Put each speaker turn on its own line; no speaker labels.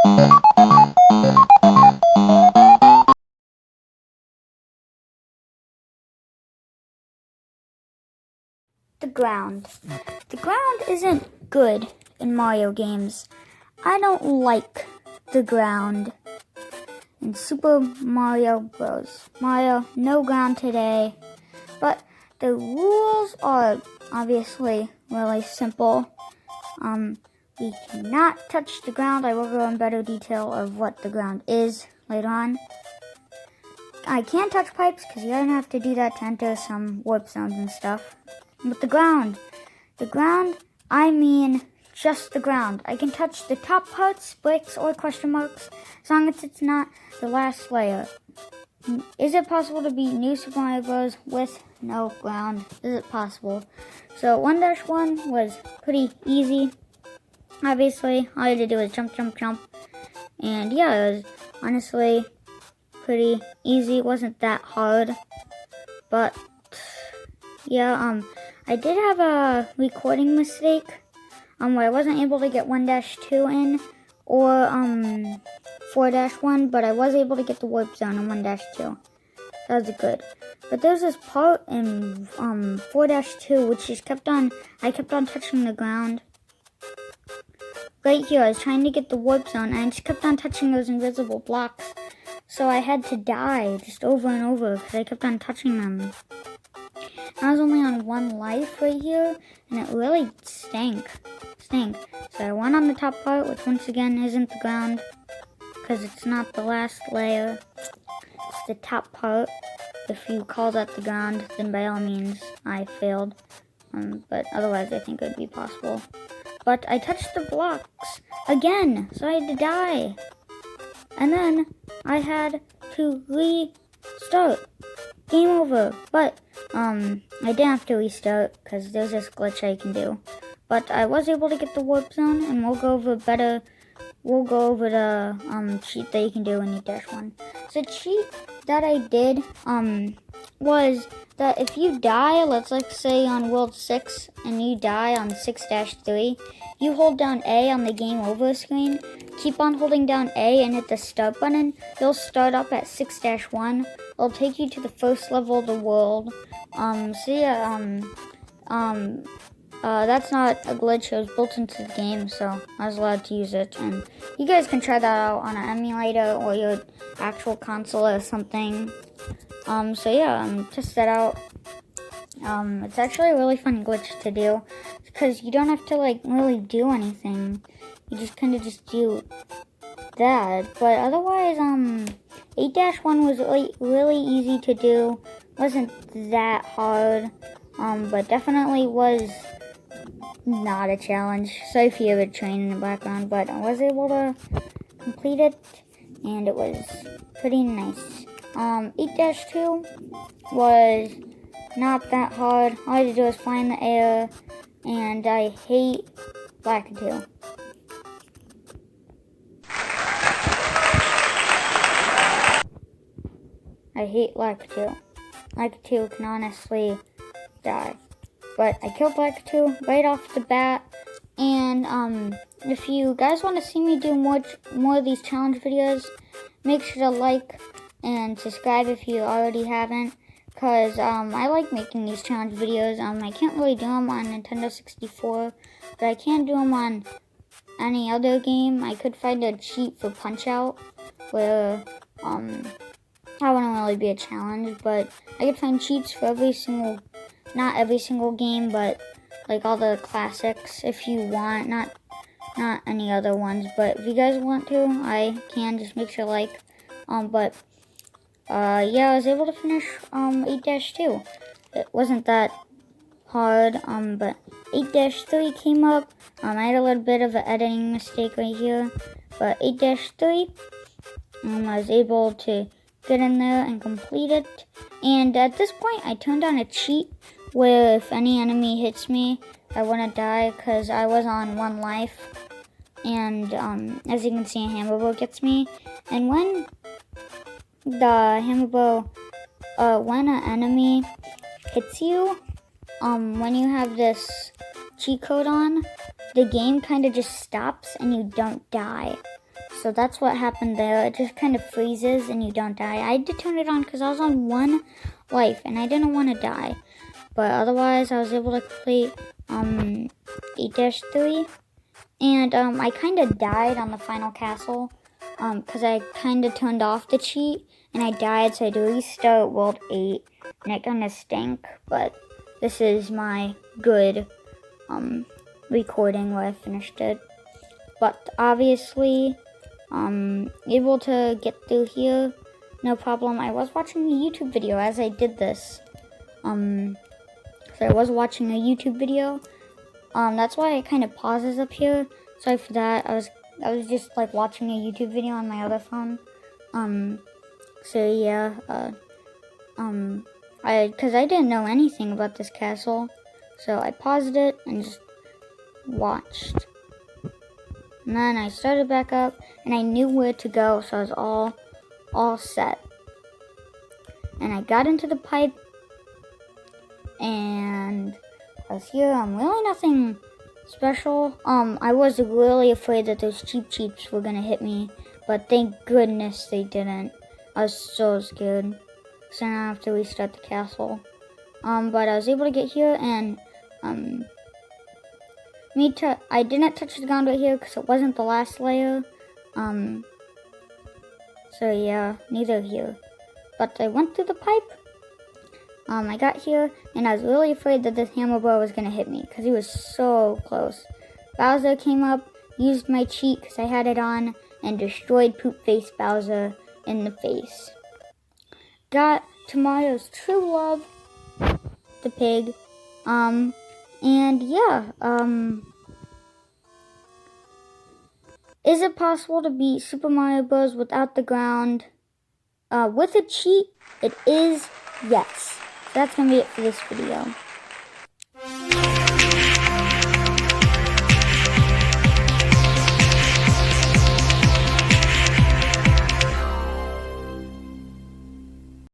The ground. The ground isn't good in Mario games. I don't like the ground. In Super Mario Bros. Mario, no ground today. But the rules are obviously really simple. We cannot touch the ground. I will go in better detail of what the ground is later on. I can't touch pipes because you're going to have to do that to enter some warp zones and stuff. But the ground, I mean just the ground. I can touch the top parts, bricks, or question marks, as long as it's not the last layer. Is it possible to beat New Super Mario Bros. With no ground? Is it possible? So 1-1 was pretty easy. Obviously, all you had to do was jump, jump, jump. And yeah, it was honestly pretty easy. It wasn't that hard. But yeah, I did have a recording mistake. Where I wasn't able to get 1-2 in or 4-1, but I was able to get the warp zone in 1-2. That was good. But there's this part in 4-2 which I kept on touching the ground. Right here, I was trying to get the warp zone and I just kept on touching those invisible blocks. So I had to die just over and over because I kept on touching them. I was only on 1 life right here, and it really stank. So I went on the top part, which once again isn't the ground, because it's not the last layer. It's the top part. If you call that the ground, then by all means, I failed. But otherwise, I think it would be possible. But I touched the blocks again, so I had to die. And then I had to restart. Game over. But I didn't have to restart because there's this glitch I can do. But I was able to get the warp zone, and we'll go over the cheat that you can do in 8-1. So the cheat that I did was that if you die, let's like say on World 6 and you die on 6-3, you hold down A on the game over screen. Keep on holding down A and hit the start button. You'll start up at 6-1. It'll take you to the first level of the world. That's not a glitch. It was built into the game, so I was allowed to use it. And you guys can try that out on an emulator or your actual console or something. Test that out. It's actually a really fun glitch to do because you don't have to really do anything. You just kind of just do that. But otherwise, 8-1 was really easy to do. Wasn't that hard. But definitely was not a challenge. Sorry if you hear a train in the background, but I was able to complete it, and it was pretty nice. 8-2 was not that hard. All I had to do was fly in the air, and I hate Lakitu. I hate Lakitu. Lakitu can honestly die. But I killed Lakitu right off the bat. And if you guys want to see me do more of these challenge videos, make sure to like and subscribe if you already haven't. Because I like making these challenge videos. I can't really do them on Nintendo 64, but I can do them on any other game. I could find a cheat for Punch-Out, where that wouldn't really be a challenge, but I could find cheats for not every single game, but like all the classics if you want, not any other ones. But if you guys want to, I can. Just make sure I was able to finish 8-2. It wasn't that hard, but 8-3 came up. I had a little bit of an editing mistake right here, but 8-3, I was able to get in there and complete it. And at this point, I turned on a cheat where if any enemy hits me, I wouldn't die because I was on 1 life. And as you can see, a Hammerbow gets me. And when the Hammerbow, when an enemy hits you, when you have this cheat code on, the game kind of just stops and you don't die. so that's what happened there. It just kind of freezes and you don't die. I had to turn it on because I was on 1 life and I didn't want to die. But otherwise, I was able to complete 8-3. And I kind of died on the final castle because I kind of turned off the cheat and I died, so I had to restart World 8. And it kind of stank, but this is my good recording where I finished it. But obviously, able to get through here, no problem. I was watching a YouTube video as I did this. So I was watching a YouTube video. That's why it kind of pauses up here. Sorry for that. I was just like watching a YouTube video on my other phone. So yeah. Because I didn't know anything about this castle, so I paused it and just watched. And then I started back up, and I knew where to go, so I was all set. And I got into the pipe, and I was here. Really nothing special. I was really afraid that those cheeps were gonna hit me, but thank goodness they didn't. I was so scared. So now I have to restart the castle. But I was able to get here, and I didn't touch the ground right here because it wasn't the last layer. So yeah, neither here. But I went through the pipe. I got here, and I was really afraid that this hammer bro was gonna hit me because he was so close. Bowser came up, used my cheat because I had it on, and destroyed Poop Face Bowser in the face. Got to Mario's true love, the pig. And yeah, is it possible to beat Super Mario Bros. Without the ground? With a cheat, it is yes. So that's gonna be it for this video.